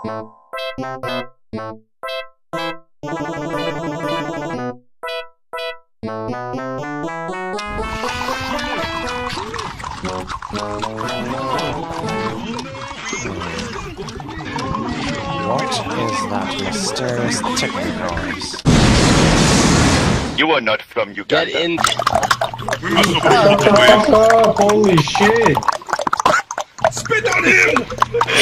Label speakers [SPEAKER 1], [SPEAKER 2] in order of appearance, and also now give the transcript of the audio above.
[SPEAKER 1] What is that mysterious ticking noise?
[SPEAKER 2] You are not from Uganda.
[SPEAKER 3] Get in.
[SPEAKER 4] Holy shit!
[SPEAKER 5] Spit on him!